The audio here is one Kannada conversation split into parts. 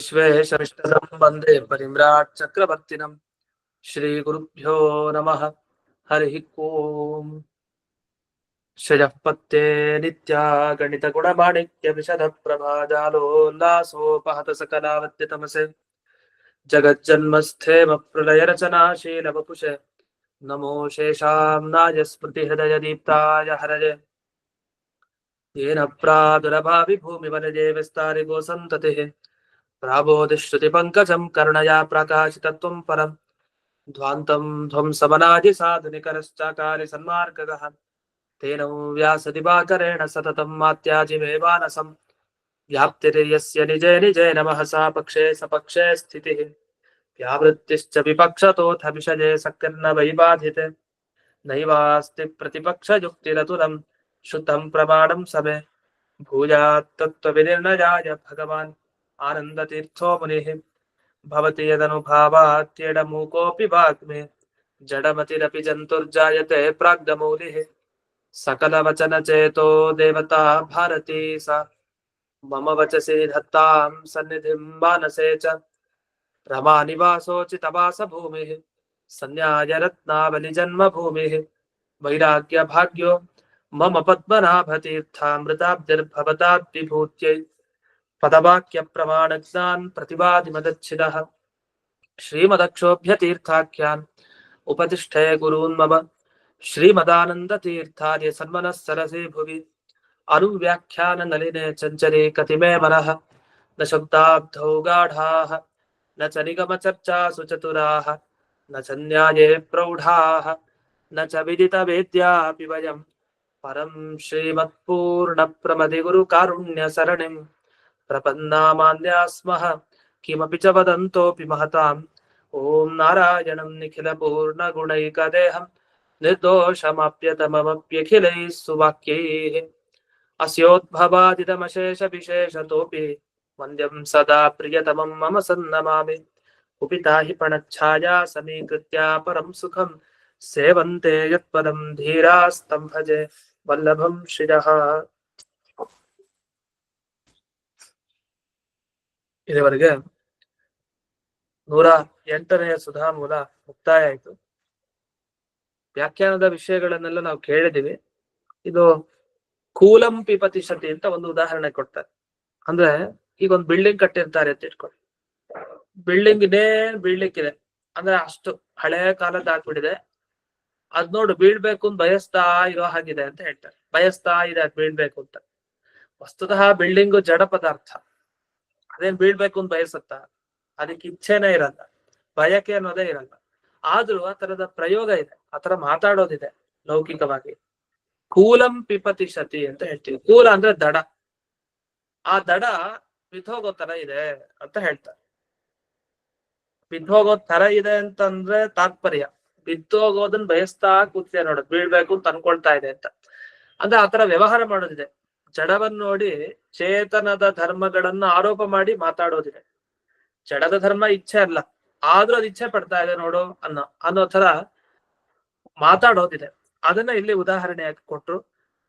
विश्वेशमिष्टदं वन्दे परिम्राट् चक्रवर्तिनं श्रीगुरुभ्यो नमः। हरिः ओम्। श्रियः पत्ते नित्या गणितगुणमाणिक्यविशदप्रभाजालोल्लासोपहत सकलावत्यतमसे जगज्जन्मस्थेमप्रलयरचनाशीलवपुषे नमो शेषाम्नाय स्मृतिहृदयदीप्ताय हरये येन प्रादुरभावि भूमिवनजे विस्तारि गोसन्ततिः प्राबोधिश्रुतिपङ्कजं कर्णया प्रकाशितत्वं परम् ध्वान्तं ध्वंसमनादि साधुनिकरश्चाकारि सन्मार्गगः तेन व्यासदिवाकरेण सततं मात्याजिमेवानसं व्याप्तिर्यस्य निजे निजे नमः सा पक्षे सपक्षे स्थितिः व्यावृत्तिश्च विपक्षतोऽथ विषये सक्तिर्न वैबाधिते नैवास्ति प्रतिपक्षयुक्तिरतुलं श्रुतं प्रमाणं समे भूयात् तत्त्वविनिर्णयाय भगवान् आनन्दतीर्थो मुनिः भवति यदनुभावात्येडमूकोऽपि वाग्मे जडमतिरपि जन्तुर्जायते प्राग्दमौलिः सकलवचनचेतो देवता भारती सा मम वचसि धत्तां सन्निधिं मानसे च रमानिवासोचितवासभूमिः सन्न्यायरत्नावलिजन्मभूमिः वैराग्यभाग्यो मम पद्मनाभतीर्थामृताब्धिर्भवताद्विभूत्यै पदवाक्यप्रमाणज्ञान् प्रतिवादिमदच्छिदः श्रीमदक्षोभ्यतीर्थाख्यान् उपतिष्ठे गुरून् मम श्रीमदानन्दतीर्थार्य सन्मनः सरसे भुवि अनुव्याख्याननलिने चञ्चले कतिमे मनः न शब्दाब्धौ गाढाः न च निगमचर्चासु चतुराः न च न्याये प्रौढाः न च विदितवेद्यापि वयं परं श्रीमत्पूर्णप्रमदिगुरुकारुण्यसरणिं प्रपन्नामान्या स्मः किमपि च वदन्तोऽपि महताम् ॐ नारायणं निखिलपूर्णगुणैकदेहं निर्दोषमाप्यतममप्यखिलैः सुवाक्यैः अस्योद्भवादिदमशेषविशेषतोऽपि वन्द्यं सदा प्रियतमं मम सन्नमामि कुपिता हि पणच्छाया समीकृत्या परं सुखं सेवन्ते यत्पदं धीरास्तं भजे वल्लभं श्रियः। ಇದುವರೆಗೆ 108ನೇ ಸುಧಾಮೂಲ ಮುಕ್ತಾಯ ಆಯಿತು. ವ್ಯಾಖ್ಯಾನದ ವಿಷಯಗಳನ್ನೆಲ್ಲ ನಾವು ಕೇಳಿದೀವಿ. ಇದು ಕೂಲಂ ಪಿಪತಿಶತಿ ಅಂತ ಒಂದು ಉದಾಹರಣೆ ಕೊಡ್ತಾರೆ. ಅಂದ್ರೆ ಈಗ ಒಂದು ಬಿಲ್ಡಿಂಗ್ ಕಟ್ಟಿರ್ತಾರೆ ಅಂತ ಇಟ್ಕೊಳ್ಳಿ. ಬಿಲ್ಡಿಂಗ್ ಇನ್ನೇನ್ ಬೀಳ್ಲಿಕ್ಕಿದೆ, ಅಂದ್ರೆ ಅಷ್ಟು ಹಳೆ ಕಾಲದ ಆಗ್ಬಿಟ್ಟಿದೆ. ಅದ್ ನೋಡು ಬೀಳ್ಬೇಕು ಅಂತ ಬಯಸ್ತಾ ಇರೋ ಹಾಗಿದೆ ಅಂತ ಹೇಳ್ತಾರೆ. ಬಯಸ್ತಾ ಇದೆ ಅದ್ ಬೀಳ್ಬೇಕು ಅಂತ. ವಸ್ತುತಃ ಬಿಲ್ಡಿಂಗು ಜಡ ಪದಾರ್ಥ, ಅದೇನ್ ಬೀಳ್ಬೇಕು ಅಂತ ಬಯಸುತ್ತಾ? ಅದಕ್ಕೆ ಇಚ್ಛೆನೇ ಇರಲ್ಲ, ಬಯಕೆ ಅನ್ನೋದೇ ಇರಲ್ಲ. ಆದ್ರೂ ಆ ತರದ ಪ್ರಯೋಗ ಇದೆ, ಆತರ ಮಾತಾಡೋದಿದೆ ಲೌಕಿಕವಾಗಿ. ಕೂಲಂ ಪಿಪತಿಶತಿ ಅಂತ ಹೇಳ್ತೀವಿ. ಕೂಲ ಅಂದ್ರೆ ದಡ. ಆ ದಡ ಬಿದ್ದೋಗೋ ತರ ಇದೆ ಅಂತ ಹೇಳ್ತಾರೆ. ಬಿದ್ದೋಗೋ ತರ ಇದೆ ಅಂತಂದ್ರೆ ತಾತ್ಪರ್ಯ ಬಿದ್ದೋಗೋದನ್ನ ಬಯಸ್ತಾ ಕೂತಿದೆ ನೋಡೋದು, ಬೀಳ್ಬೇಕು ಅಂತ ಅನ್ಕೊಳ್ತಾ ಇದೆ ಅಂತ. ಅಂದ್ರೆ ಆತರ ವ್ಯವಹಾರ ಮಾಡೋದಿದೆ. ಜಡವನ್ನ ನೋಡಿ ಚೇತನದ ಧರ್ಮಗಳನ್ನ ಆರೋಪ ಮಾಡಿ ಮಾತಾಡೋದಿದೆ. ಜಡದ ಧರ್ಮ ಇಚ್ಛೆ ಅಲ್ಲ, ಆದ್ರೂ ಅದು ಇಚ್ಛೆ ಪಡ್ತಾ ಇದೆ ನೋಡು ಅನ್ನೋ ತರ ಮಾತಾಡೋದಿದೆ. ಅದನ್ನ ಇಲ್ಲಿ ಉದಾಹರಣೆಯಾಗಿ ಕೊಟ್ರು.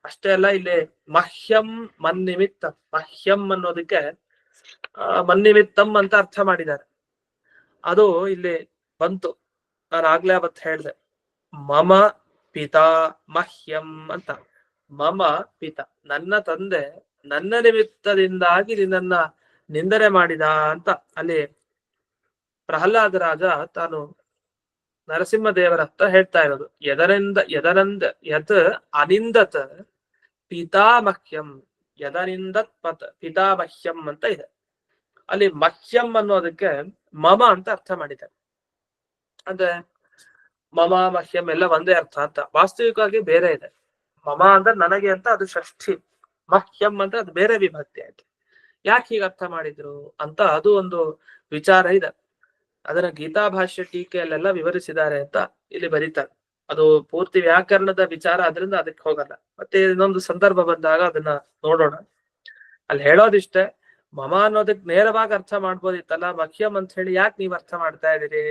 ಅಷ್ಟೇ ಅಲ್ಲ, ಇಲ್ಲಿ ಮಹ್ಯಂ ಮನ್ನಿಮಿತ್ತ, ಮಹ್ಯಂ ಅನ್ನೋದಕ್ಕೆ ಮನ್ನಿಮಿತ್ತಂ ಅಂತ ಅರ್ಥ ಮಾಡಿದ್ದಾರೆ. ಅದು ಇಲ್ಲಿ ಬಂತು. ನಾನು ಆಗ್ಲೇ ಅವತ್ತು ಹೇಳ್ದೆ, ಮಮ ಪಿತಾ ಮಹ್ಯಂ ಅಂತ. ಮಮ ಪಿತ, ನನ್ನ ತಂದೆ ನನ್ನ ನಿಮಿತ್ತದಿಂದಾಗಿ ನಿನ್ನನ್ನ ನಿಂದನೆ ಮಾಡಿದ ಅಂತ ಅಲ್ಲಿ ಪ್ರಹ್ಲಾದ ರಾಜ ತಾನು ನರಸಿಂಹದೇವರ ಹತ್ರ ಹೇಳ್ತಾ ಇರೋದು. ಯತ್ ಅನಿಂದತ್ ಪಿತಾಮಹ್ಯಂ, ಯದನಿಂದತ್ ಪಿತಾಮಹ್ಯಂ ಅಂತ ಇದೆ. ಅಲ್ಲಿ ಮಹ್ಯಂ ಅನ್ನೋದಕ್ಕೆ ಮಮ ಅಂತ ಅರ್ಥ ಮಾಡಿದ್ದಾರೆ. ಅಂದ್ರೆ ಮಮ ಮಹ್ಯಂ ಎಲ್ಲ ಒಂದೇ ಅರ್ಥ ಅಂತ. ವಾಸ್ತವಿಕವಾಗಿ ಬೇರೆ ಇದೆ. ಮಮ ಅಂದ್ರೆ ನನಗೆ ಅಂತ, ಅದು ಷಷ್ಠಿ. ಮಹ್ಯಂ ಅಂದ್ರೆ ಅದು ಬೇರೆ ವಿಭಕ್ತಿ ಆಯ್ತು. ಯಾಕೆ ಹೀಗೆ ಅರ್ಥ ಮಾಡಿದ್ರು ಅಂತ ಅದು ಒಂದು ವಿಚಾರ ಇದೆ. ಅದನ್ನ ಗೀತಾ ಭಾಷ್ಯ ಟೀಕೆಯಲ್ಲೆಲ್ಲ ವಿವರಿಸಿದ್ದಾರೆ ಅಂತ ಇಲ್ಲಿ ಬರೀತಾರೆ. ಅದು ಪೂರ್ತಿ ವ್ಯಾಕರಣದ ವಿಚಾರ, ಅದರಿಂದ ಅದಕ್ಕೆ ಹೋಗಲ್ಲ. ಮತ್ತೆ ಇನ್ನೊಂದು ಸಂದರ್ಭ ಬಂದಾಗ ಅದನ್ನ ನೋಡೋಣ. ಅಲ್ಲಿ ಹೇಳೋದಿಷ್ಟೇ, ಮಮ ಅನ್ನೋದಕ್ಕೆ ನೇರವಾಗಿ ಅರ್ಥ ಮಾಡ್ಬೋದಿತ್ತಲ್ಲ, ಮಹ್ಯಂ ಅಂತ ಹೇಳಿ ಯಾಕೆ ನೀವ್ ಅರ್ಥ ಮಾಡ್ತಾ ಇದೀರಿ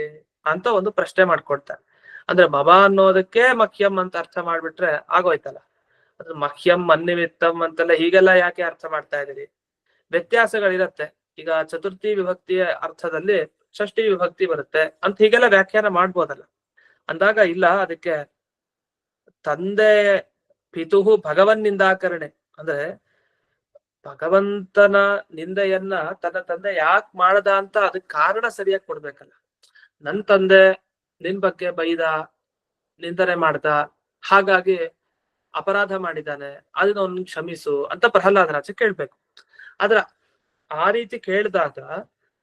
ಅಂತ ಒಂದು ಪ್ರಶ್ನೆ ಮಾಡ್ಕೊಡ್ತಾರೆ. ಅಂದ್ರೆ ಮಮ ಅನ್ನೋದಕ್ಕೆ ಮಹ್ಯಂ ಅಂತ ಅರ್ಥ ಮಾಡ್ಬಿಟ್ರೆ ಆಗೋಯ್ತಲ್ಲ. ಅದು ಮಹ್ಯಂ ಮನ್ನಿಮಿತ್ತಂ ಅಂತೆಲ್ಲ ಹೀಗೆಲ್ಲ ಯಾಕೆ ಅರ್ಥ ಮಾಡ್ತಾ ಇದೀರಿ? ವ್ಯತ್ಯಾಸಗಳಿರತ್ತೆ. ಈಗ ಚತುರ್ಥಿ ವಿಭಕ್ತಿಯ ಅರ್ಥದಲ್ಲಿ ಷಷ್ಠಿ ವಿಭಕ್ತಿ ಬರುತ್ತೆ ಅಂತ ಹೀಗೆಲ್ಲ ವ್ಯಾಖ್ಯಾನ ಮಾಡ್ಬೋದಲ್ಲ. ಅಂದಾಗ ಇಲ್ಲ, ಅದಕ್ಕೆ ತಂದೆ ಪಿತುಹು ಭಗವನ್ ನಿಂದಾಕರಣೆ ಅಂದ್ರೆ ಭಗವಂತನ ನಿಂದೆಯನ್ನ ತನ್ನ ತಂದೆ ಯಾಕೆ ಮಾಡದ ಅಂತ ಅದಕ್ಕೆ ಕಾರಣ ಸರಿಯಾಗಿ ಕೊಡ್ಬೇಕಲ್ಲ. ನನ್ ತಂದೆ ನಿನ್ ಬಗ್ಗೆ ಬೈದ, ನಿಂದನೆ ಮಾಡ್ದ, ಹಾಗಾಗಿ ಅಪರಾಧ ಮಾಡಿದ್ದಾನೆ, ಅದನ್ನ ಅವ್ನ್ ಕ್ಷಮಿಸು ಅಂತ ಪ್ರಹ್ಲಾದ ರಾಜ ಕೇಳ್ಬೇಕು. ಆದ್ರ ಆ ರೀತಿ ಕೇಳಿದಾಗ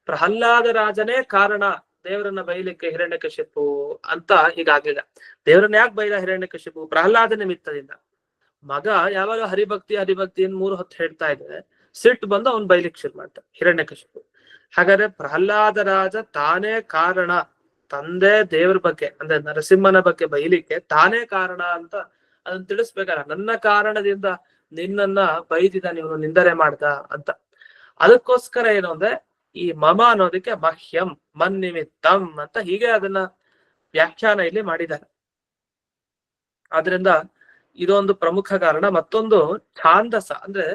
ಪ್ರಹ್ಲಾದ ರಾಜನೇ ಕಾರಣ ದೇವರನ್ನ ಬೈಲಿಕ್ಕೆ ಹಿರಣ್ಯಕಶಿಪು ಅಂತ ಹೀಗಾಗ್ಲಿಲ್ಲ. ದೇವರನ್ನ ಯಾಕೆ ಬೈದ ಹಿರಣ್ಯಕಶಿಪು? ಪ್ರಹ್ಲಾದ ನಿಮಿತ್ತದಿಂದ. ಮಗ ಯಾವಾಗ ಹರಿಭಕ್ತಿ ಹರಿಭಕ್ತಿ ಅಂತ 3 ಹೊತ್ತು ಹೇಳ್ತಾ ಇದ್ರೆ ಸಿಟ್ಟು ಬಂದು ಅವ್ನ್ ಬೈಲಿಕ್ಕೆ ಶುರು ಮಾಡ್ತಾನೆ ಹಿರಣ್ಯಕಶಿಪು. ಹಾಗಾದ್ರೆ ಪ್ರಹ್ಲಾದ ರಾಜ ತಾನೇ ಕಾರಣ, ತಂದೆ ದೇವ್ರ ಬಗ್ಗೆ ಅಂದ್ರೆ ನರಸಿಂಹನ ಬಗ್ಗೆ ಬೈಲಿಕ್ಕೆ ತಾನೇ ಕಾರಣ ಅಂತ ಅದನ್ನ ತಿಳಿಸ್ಬೇಕಲ್ಲ. ನನ್ನ ಕಾರಣದಿಂದ ನಿನ್ನನ್ನ ಬೈದಿದ, ನೀವು ನಿಂದನೆ ಮಾಡ್ದ ಅಂತ. ಅದಕ್ಕೋಸ್ಕರ ಏನು ಅಂದ್ರೆ ಈ ಮಮ ಅನ್ನೋದಕ್ಕೆ ಮಹ್ಯಂ ಮನ್ನಿಮಿತ್ತಂ ಅಂತ ಹೀಗೆ ಅದನ್ನ ವ್ಯಾಖ್ಯಾನ ಇಲ್ಲಿ ಮಾಡಿದ್ದಾರೆ. ಆದ್ರಿಂದ ಇದೊಂದು ಪ್ರಮುಖ ಕಾರಣ. ಮತ್ತೊಂದು ಛಾಂದಸ ಅಂದ್ರೆ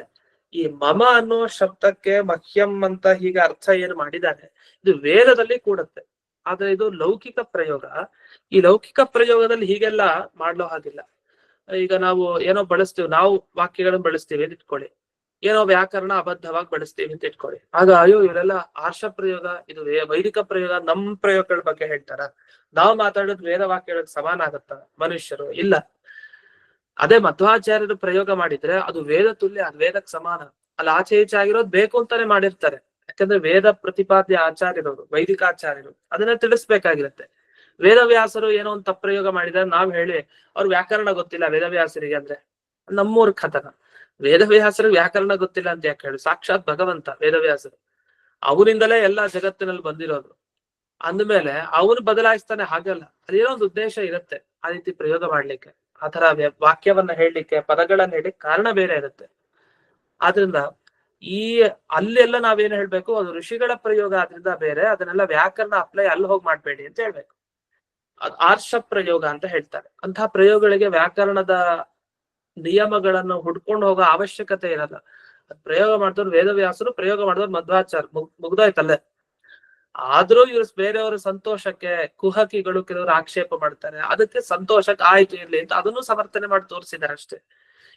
ಈ ಮಮ ಅನ್ನೋ ಶಬ್ದಕ್ಕೆ ಮಹ್ಯಂ ಅಂತ ಹೀಗೆ ಅರ್ಥ ಏನು ಮಾಡಿದ್ದಾರೆ ಇದು ವೇದದಲ್ಲಿ ಕೂಡುತ್ತೆ. ಆದ್ರೆ ಇದು ಲೌಕಿಕ ಪ್ರಯೋಗ. ಈ ಲೌಕಿಕ ಪ್ರಯೋಗದಲ್ಲಿ ಹೀಗೆಲ್ಲ ಮಾಡ್ಲೋ ಹಾಗಿಲ್ಲ. ಈಗ ನಾವು ಏನೋ ಬಳಸ್ತೀವಿ, ನಾವು ವಾಕ್ಯಗಳನ್ನು ಬಳಸ್ತೀವಿ ಅಂತ ಇಟ್ಕೊಳ್ಳಿ, ಏನೋ ವ್ಯಾಕರಣ ಅಬದ್ಧವಾಗಿ ಬಳಸ್ತೀವಿ ಅಂತ ಇಟ್ಕೊಳ್ಳಿ. ಆಗ ಅಯ್ಯೋ ಇವರೆಲ್ಲ ಆರ್ಷ ಪ್ರಯೋಗ, ಇದು ವೈದಿಕ ಪ್ರಯೋಗ, ನಮ್ ಪ್ರಯೋಗಗಳ ಬಗ್ಗೆ ಹೇಳ್ತಾರ, ನಾವು ಮಾತಾಡೋದು ವೇದ ವಾಕ್ಯಗಳಿಗೆ ಸಮಾನ ಆಗತ್ತ ಮನುಷ್ಯರು? ಇಲ್ಲ. ಅದೇ ಮಧ್ವಾಚಾರ್ಯರು ಪ್ರಯೋಗ ಮಾಡಿದ್ರೆ ಅದು ವೇದ ತುಲ್ಯ, ಅದು ವೇದಕ್ಕೆ ಸಮಾನ. ಅಲ್ಲಿ ಆಚೆ ಈಚೆ ಆಗಿರೋದು ಬೇಕು ಅಂತಾನೆ ಮಾಡಿರ್ತಾರೆ. ಯಾಕಂದ್ರೆ ವೇದ ಪ್ರತಿಪಾದ್ಯ ಆಚಾರ್ಯರವರು, ವೈದಿಕಾಚಾರ್ಯರು ಅದನ್ನ ತಿಳಿಸ್ಬೇಕಾಗಿರುತ್ತೆ. ವೇದವ್ಯಾಸರು ಏನೋ ಒಂದು ತಪ್ಪ್ರಯೋಗ ಮಾಡಿದ್ರೆ ನಾವ್ ಹೇಳಿ ಅವ್ರು ವ್ಯಾಕರಣ ಗೊತ್ತಿಲ್ಲ ವೇದವ್ಯಾಸರಿಗೆ ಅಂದ್ರೆ ನಮ್ಮೂರ್ ಕಥನ. ವೇದವ್ಯಾಸರಿಗೆ ವ್ಯಾಕರಣ ಗೊತ್ತಿಲ್ಲ ಅಂತ ಯಾಕೆ ಹೇಳಿ? ಸಾಕ್ಷಾತ್ ಭಗವಂತ ವೇದವ್ಯಾಸರು, ಅವರಿಂದಲೇ ಎಲ್ಲಾ ಜಗತ್ತಿನಲ್ಲಿ ಬಂದಿರೋದು. ಅಂದ್ಮೇಲೆ ಅವನು ಬದಲಾಯಿಸ್ತಾನೆ ಹಾಗಲ್ಲ. ಅದೇನೋ ಒಂದು ಉದ್ದೇಶ ಇರುತ್ತೆ ಆ ರೀತಿ ಪ್ರಯೋಗ ಮಾಡ್ಲಿಕ್ಕೆ, ಆ ತರ ವಾಕ್ಯವನ್ನ ಹೇಳಲಿಕ್ಕೆ, ಪದಗಳನ್ನ ಹೇಳಿ ಕಾರಣ ಬೇರೆ ಇರುತ್ತೆ. ಆದ್ರಿಂದ ಈ ಅಲ್ಲೆಲ್ಲ ನಾವೇನ್ ಹೇಳ್ಬೇಕು, ಅದು ಋಷಿಗಳ ಪ್ರಯೋಗ ಆದ್ರಿಂದ ಬೇರೆ, ಅದನ್ನೆಲ್ಲ ವ್ಯಾಕರಣ ಅಪ್ಲೈ ಅಲ್ಲಿ ಹೋಗಿ ಮಾಡ್ಬೇಡಿ ಅಂತ ಹೇಳ್ಬೇಕು. ಅದು ಆರ್ಷ ಪ್ರಯೋಗ ಅಂತ ಹೇಳ್ತಾರೆ. ಅಂತಹ ಪ್ರಯೋಗಗಳಿಗೆ ವ್ಯಾಕರಣದ ನಿಯಮಗಳನ್ನು ಹುಡ್ಕೊಂಡು ಹೋಗೋ ಅವಶ್ಯಕತೆ ಇರಲ್ಲ. ಅದ್ ಪ್ರಯೋಗ ಮಾಡಿದವ್ರು ವೇದವ್ಯಾಸರು, ಪ್ರಯೋಗ ಮಾಡಿದವ್ರು ಮಧ್ವಾಚಾರ್ಯ, ಮುಗ್ದೋಯ್ತಲ್ಲೇ. ಆದ್ರೂ ಇವ್ರು ಬೇರೆಯವರ ಸಂತೋಷಕ್ಕೆ ಕುಹಕಿಗಳು ಕೆಲವರು ಆಕ್ಷೇಪ ಮಾಡ್ತಾರೆ, ಅದಕ್ಕೆ ಸಂತೋಷಕ್ಕೆ ಆಯ್ತು ಇರ್ಲಿ ಅಂತ ಅದನ್ನು ಸಮರ್ಥನೆ ಮಾಡಿ ತೋರಿಸಿದ್ದಾರೆ ಅಷ್ಟೇ.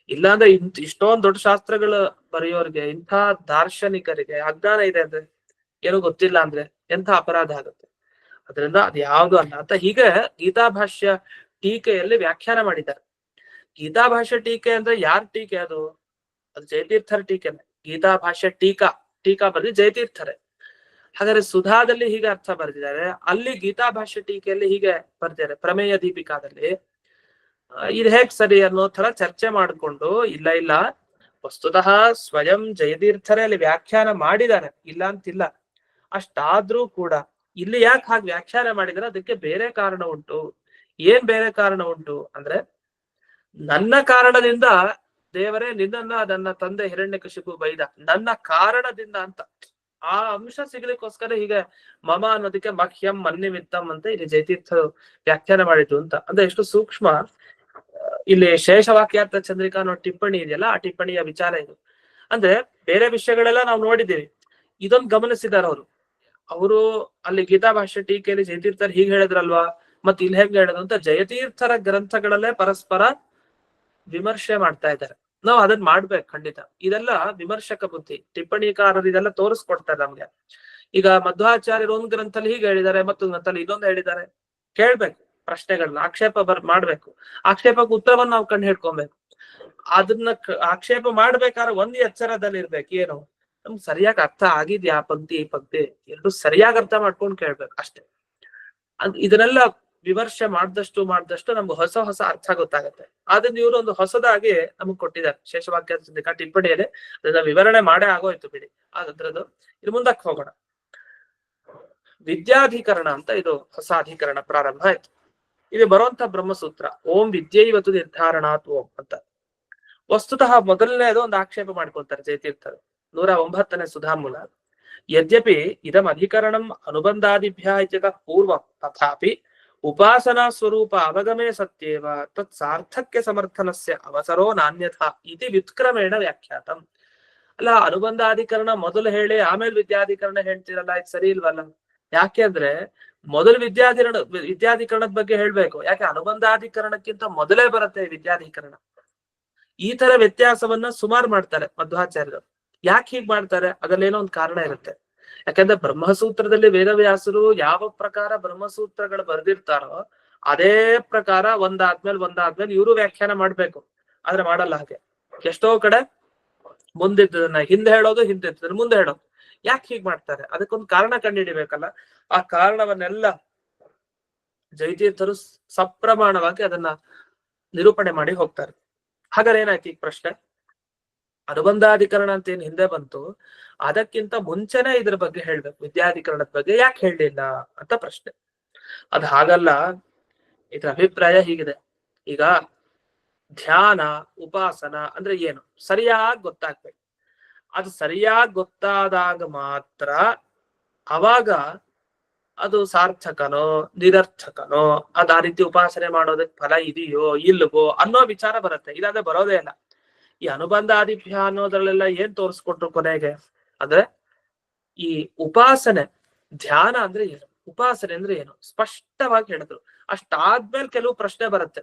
ಇಲ್ಲಾಂದ್ರೆ ಇಷ್ಟೊಂದ್ ದೊಡ್ಡ ಶಾಸ್ತ್ರಗಳು ಬರೆಯೋರ್ಗೆ, ಇಂಥ ದಾರ್ಶನಿಕರಿಗೆ ಅಜ್ಞಾನ ಇದೆ ಅಂದ್ರೆ, ಏನೋ ಗೊತ್ತಿಲ್ಲ ಅಂದ್ರೆ ಎಂಥ ಅಪರಾಧ ಆಗುತ್ತೆ. ಅದರಿಂದ ಅದು ಯಾವ್ದು ಅಲ್ಲ ಅಂತ ಹೀಗೆ ಗೀತಾಭಾಷ್ಯ ಟೀಕೆಯಲ್ಲಿ ವ್ಯಾಖ್ಯಾನ ಮಾಡಿದ್ದಾರೆ. ಗೀತಾಭಾಷ್ಯ ಟೀಕೆ ಅಂದ್ರೆ ಯಾರ್ ಟೀಕೆ? ಅದು ಜಯತೀರ್ಥರ ಟೀಕೆನೆ. ಗೀತಾಭಾಷ್ಯ ಟೀಕಾ ಬರೆದಿ ಜಯತೀರ್ಥರೇ. ಹಾಗಾದ್ರೆ ಸುಧಾದಲ್ಲಿ ಹೀಗೆ ಅರ್ಥ ಬರೆದಿದ್ದಾರೆ, ಅಲ್ಲಿ ಗೀತಾಭಾಷ್ಯ ಟೀಕೆಯಲ್ಲಿ ಹೀಗೆ ಬರ್ದಿದ್ದಾರೆ. ಪ್ರಮೇಯ ದೀಪಿಕಾದಲ್ಲಿ ಇದು ಹೇಗ್ ಸರಿ ಅನ್ನೋ ತರ ಚರ್ಚೆ ಮಾಡಿಕೊಂಡು, ಇಲ್ಲ ವಸ್ತುತಃ ಸ್ವಯಂ ಜಯತೀರ್ಥರೇ ಅಲ್ಲಿ ವ್ಯಾಖ್ಯಾನ ಮಾಡಿದ್ದಾರೆ, ಇಲ್ಲ ಅಂತಿಲ್ಲ. ಅಷ್ಟಾದ್ರೂ ಕೂಡ ಇಲ್ಲಿ ಯಾಕೆ ಹಾಗೆ ವ್ಯಾಖ್ಯಾನ ಮಾಡಿದ್ರೆ ಅದಕ್ಕೆ ಬೇರೆ ಕಾರಣ ಉಂಟು. ಏನ್ ಬೇರೆ ಕಾರಣ ಉಂಟು ಅಂದ್ರೆ, ನನ್ನ ಕಾರಣದಿಂದ ದೇವರೇ ನಿನ್ನನ್ನ ನನ್ನ ತಂದೆ ಹಿರಣ್ಯಕಶಿಪು ಬೈದ, ನನ್ನ ಕಾರಣದಿಂದ ಅಂತ ಆ ಅಂಶ ಸಿಗ್ಲಿಕ್ಕೋಸ್ಕರ ಹೀಗೆ ಮಮ ಅನ್ನೋದಕ್ಕೆ ಮಹ್ಯಂ ಮನ್ನಿಮಿತ್ತಂ ಅಂತ ಇಲ್ಲಿ ಜಯತೀರ್ಥ ವ್ಯಾಖ್ಯಾನ ಮಾಡಿದ್ದು ಅಂತ. ಅಂದ್ರೆ ಎಷ್ಟು ಸೂಕ್ಷ್ಮ. ಇಲ್ಲಿ ಶೇಷವಾಕ್ಯಾರ್ಥ ಚಂದ್ರಿಕಾ ಅನ್ನೋ ಟಿಪ್ಪಣಿ ಇದೆಯಲ್ಲ, ಆ ಟಿಪ್ಪಣಿಯ ವಿಚಾರ ಇದು. ಅಂದ್ರೆ ಬೇರೆ ವಿಷಯಗಳೆಲ್ಲ ನಾವು ನೋಡಿದ್ದೀವಿ, ಇದೊಂದು ಗಮನಿಸಿದಾರೆ ಅವರು ಅಲ್ಲಿ ಗೀತಾಭಾಷ್ಯ ಟೀಕೆಯಲ್ಲಿ ಜಯತೀರ್ಥರು ಹೀಗೆ ಹೇಳಿದ್ರಲ್ವಾ, ಮತ್ತೆ ಇಲ್ಲಿ ಹೇಗೆ ಹೇಳಿದ್ರು ಅಂತ ಜಯತೀರ್ಥರ ಗ್ರಂಥಗಳಲ್ಲೇ ಪರಸ್ಪರ ವಿಮರ್ಶೆ ಮಾಡ್ತಾ ಇದ್ದಾರೆ. ನಾವು ಅದನ್ನ ಮಾಡ್ಬೇಕು ಖಂಡಿತ. ಇದೆಲ್ಲ ವಿಮರ್ಶಕ ಬುದ್ಧಿ, ಟಿಪ್ಪಣಿಕಾರರು ಇದೆಲ್ಲ ತೋರಿಸ್ಕೊಡ್ತಾರೆ ನಮ್ಗೆ. ಈಗ ಮಧ್ವಾಚಾರ್ಯರು ಒಂದ್ ಗ್ರಂಥಲ್ಲಿ ಹೀಗೆ ಹೇಳಿದ್ದಾರೆ, ಮತ್ತೊಂದ್ ಗ್ರಂಥಲ್ಲಿ ಇದೊಂದು ಹೇಳಿದ್ದಾರೆ. ಕೇಳ್ಬೇಕು ಪ್ರಶ್ನೆಗಳನ್ನ, ಆಕ್ಷೇಪ ಮಾಡ್ಬೇಕು. ಆಕ್ಷೇಪಕ್ಕೆ ಉತ್ತರವನ್ನು ನಾವು ಕಂಡು ಹಿಡ್ಕೊಬೇಕು. ಅದನ್ನ ಆಕ್ಷೇಪ ಮಾಡ್ಬೇಕಾದ್ರೆ ಒಂದ್ ಎಚ್ಚರದಲ್ಲಿ ಇರ್ಬೇಕು, ಏನು ನಮ್ಗೆ ಸರಿಯಾಗಿ ಅರ್ಥ ಆಗಿದ್ಯಾ ಪಂಕ್ತಿ ಎರಡು ಸರಿಯಾಗಿ ಅರ್ಥ ಮಾಡ್ಕೊಂಡು ಕೇಳ್ಬೇಕು ಅಷ್ಟೇ. ಇದನ್ನೆಲ್ಲ ವಿಮರ್ಶೆ ಮಾಡ್ದಷ್ಟು ನಮ್ಗೆ ಹೊಸ ಅರ್ಥ ಗೊತ್ತಾಗತ್ತೆ. ಆದ್ರಿಂದ ಇವರು ಒಂದು ಹೊಸದಾಗಿ ನಮಗ್ ಕೊಟ್ಟಿದ್ದಾರೆ ಶೇಷವಾಕ್ಯ ಟಿಪ್ಪಣಿಯಲ್ಲಿ. ಅದನ್ನ ವಿವರಣೆ ಮಾಡೇ ಆಗೋಯ್ತು ಬಿಡಿ, ಅದ್ರದ್ದು. ಇದು ಮುಂದಕ್ಕೆ ಹೋಗೋಣ. ವಿದ್ಯಾಧಿಕರಣ ಅಂತ ಇದು ಹೊಸ ಅಧಿಕರಣ ಪ್ರಾರಂಭ ಆಯ್ತು. ಇದು ಬರುವಂತ ಬ್ರಹ್ಮಸೂತ್ರ ಓಂ ವಿದ್ಯೈವತು ನಿರ್ಧಾರಣಾತ್ ಓಂ ಅಂತ. ವಸ್ತುತಃ ಮೊದಲನೇದು ಒಂದು ಆಕ್ಷೇಪ ಮಾಡ್ಕೊಳ್ತಾರೆ ಜಯತೀರ್ಥರು 109ನೇ ಸುಧಾಮೂಲ. ಯದ್ಯಪಿ ಇದಂ ಅಧಿಕರಣಂ ಅನುಬಂಧಾದಿಭ್ಯ ಇತ್ಯತಃ ಪೂರ್ವಂ ತಥಾಪಿ ಉಪಾಸನಾ ಸ್ವರೂಪ ಅವಗಮೇ ಸತ್ಯೇವ ತತ್ ಸಾರ್ಥಕ್ಯ ಸಮರ್ಥನಸ್ಯ ಅವಸರೋ ನಾನ್ಯಥಾ ಇತಿ ವ್ಯುತ್ಕ್ರಮೇಣ ವ್ಯಾಖ್ಯಾತಂ. ಅಲ್ಲ, ಅನುಬಂಧಾಧಿಕರಣ ಮೊದಲು ಹೇಳಿ ಆಮೇಲೆ ವಿದ್ಯಾಧಿಕರಣ ಹೇಳ್ತೀರಲ್ಲ, ಇದು ಸರಿ ಇಲ್ವಲ್ಲ? ಯಾಕೆ ಅಂದ್ರೆ ಮೊದಲು ವಿದ್ಯಾಧಿಕರಣದ ಬಗ್ಗೆ ಹೇಳ್ಬೇಕು. ಯಾಕೆ ಅನುಬಂಧಾಧಿಕರಣಕ್ಕಿಂತ ಮೊದಲೇ ಬರುತ್ತೆ ವಿದ್ಯಾಧಿಕರಣ. ಈ ತರ ವ್ಯತ್ಯಾಸವನ್ನ ಸುಮಾರು ಮಾಡ್ತಾರೆ ಮಧ್ವಾಚಾರ್ಯರು. ಯಾಕೆ ಹೀಗ್ ಮಾಡ್ತಾರೆ? ಅದ್ರಲ್ಲೇನೋ ಒಂದು ಕಾರಣ ಇರುತ್ತೆ. ಯಾಕಂದ್ರೆ ಬ್ರಹ್ಮಸೂತ್ರದಲ್ಲಿ ವೇದವ್ಯಾಸರು ಯಾವ ಪ್ರಕಾರ ಬ್ರಹ್ಮಸೂತ್ರಗಳು ಬರ್ದಿರ್ತಾರೋ ಅದೇ ಪ್ರಕಾರ ಒಂದಾದ್ಮೇಲೆ ಇವರು ವ್ಯಾಖ್ಯಾನ ಮಾಡ್ಬೇಕು. ಆದ್ರೆ ಮಾಡಲ್ಲ ಹಾಗೆ. ಎಷ್ಟೋ ಕಡೆ ಮುಂದಿದ್ದದನ್ನ ಹಿಂದೆ ಹೇಳೋದು, ಹಿಂದಿದ್ದದನ್ನ ಮುಂದೆ ಹೇಳೋದು. ಯಾಕೆ ಹೀಗ್ ಮಾಡ್ತಾರೆ? ಅದಕ್ಕೊಂದು ಕಾರಣ ಕಂಡುಹಿಡಿಬೇಕಲ್ಲ. ಆ ಕಾರಣವನ್ನೆಲ್ಲ ಜೈತೀರ್ಥರು ಸಪ್ರಮಾಣವಾಗಿ ಅದನ್ನ ನಿರೂಪಣೆ ಮಾಡಿ ಹೋಗ್ತಾರೆ. ಹಾಗಾದ್ರೆ ಏನಾಯ್ತು ಈಗ ಪ್ರಶ್ನೆ? ಅನುಬಂಧಾಧಿಕರಣ ಅಂತ ಏನ್ ಹಿಂದೆ ಬಂತು, ಅದಕ್ಕಿಂತ ಮುಂಚೆನೆ ಇದ್ರ ಬಗ್ಗೆ ಹೇಳ್ಬೇಕು. ವಿದ್ಯಾಧಿಕರಣದ ಬಗ್ಗೆ ಯಾಕೆ ಹೇಳಲಿಲ್ಲ ಅಂತ ಪ್ರಶ್ನೆ. ಅದ್ ಹಾಗಲ್ಲ. ಇದ್ರ ಅಭಿಪ್ರಾಯ ಹೀಗಿದೆ. ಈಗ ಧ್ಯಾನ ಉಪಾಸನ ಅಂದ್ರೆ ಏನು ಸರಿಯಾಗಿ ಗೊತ್ತಾಗ್ಬೇಕು. ಅದು ಸರಿಯಾಗಿ ಗೊತ್ತಾದಾಗ ಮಾತ್ರ ಅವಾಗ ಅದು ಸಾರ್ಥಕನೋ ನಿರರ್ಥಕನೋ, ಅದ್ ಆ ರೀತಿ ಉಪಾಸನೆ ಮಾಡೋದಕ್ಕೆ ಫಲ ಇದೆಯೋ ಇಲ್ವೋ ಅನ್ನೋ ವಿಚಾರ ಬರುತ್ತೆ. ಇದಾದ್ರೆ ಬರೋದೇ ಇಲ್ಲ. ಈ ಅನುಬಂಧಾದಿಭ್ಯ ಅನ್ನೋದ್ರಲ್ಲೆಲ್ಲ ಏನ್ ತೋರಿಸ್ಕೊಟ್ರು ಕೊನೆಗೆ ಅಂದ್ರೆ ಈ ಉಪಾಸನೆ, ಧ್ಯಾನ ಅಂದ್ರೆ ಏನು, ಉಪಾಸನೆ ಅಂದ್ರೆ ಏನು ಸ್ಪಷ್ಟವಾಗಿ ಹೇಳಿದ್ರು. ಅಷ್ಟಾದ್ಮೇಲೆ ಕೆಲವು ಪ್ರಶ್ನೆ ಬರುತ್ತೆ.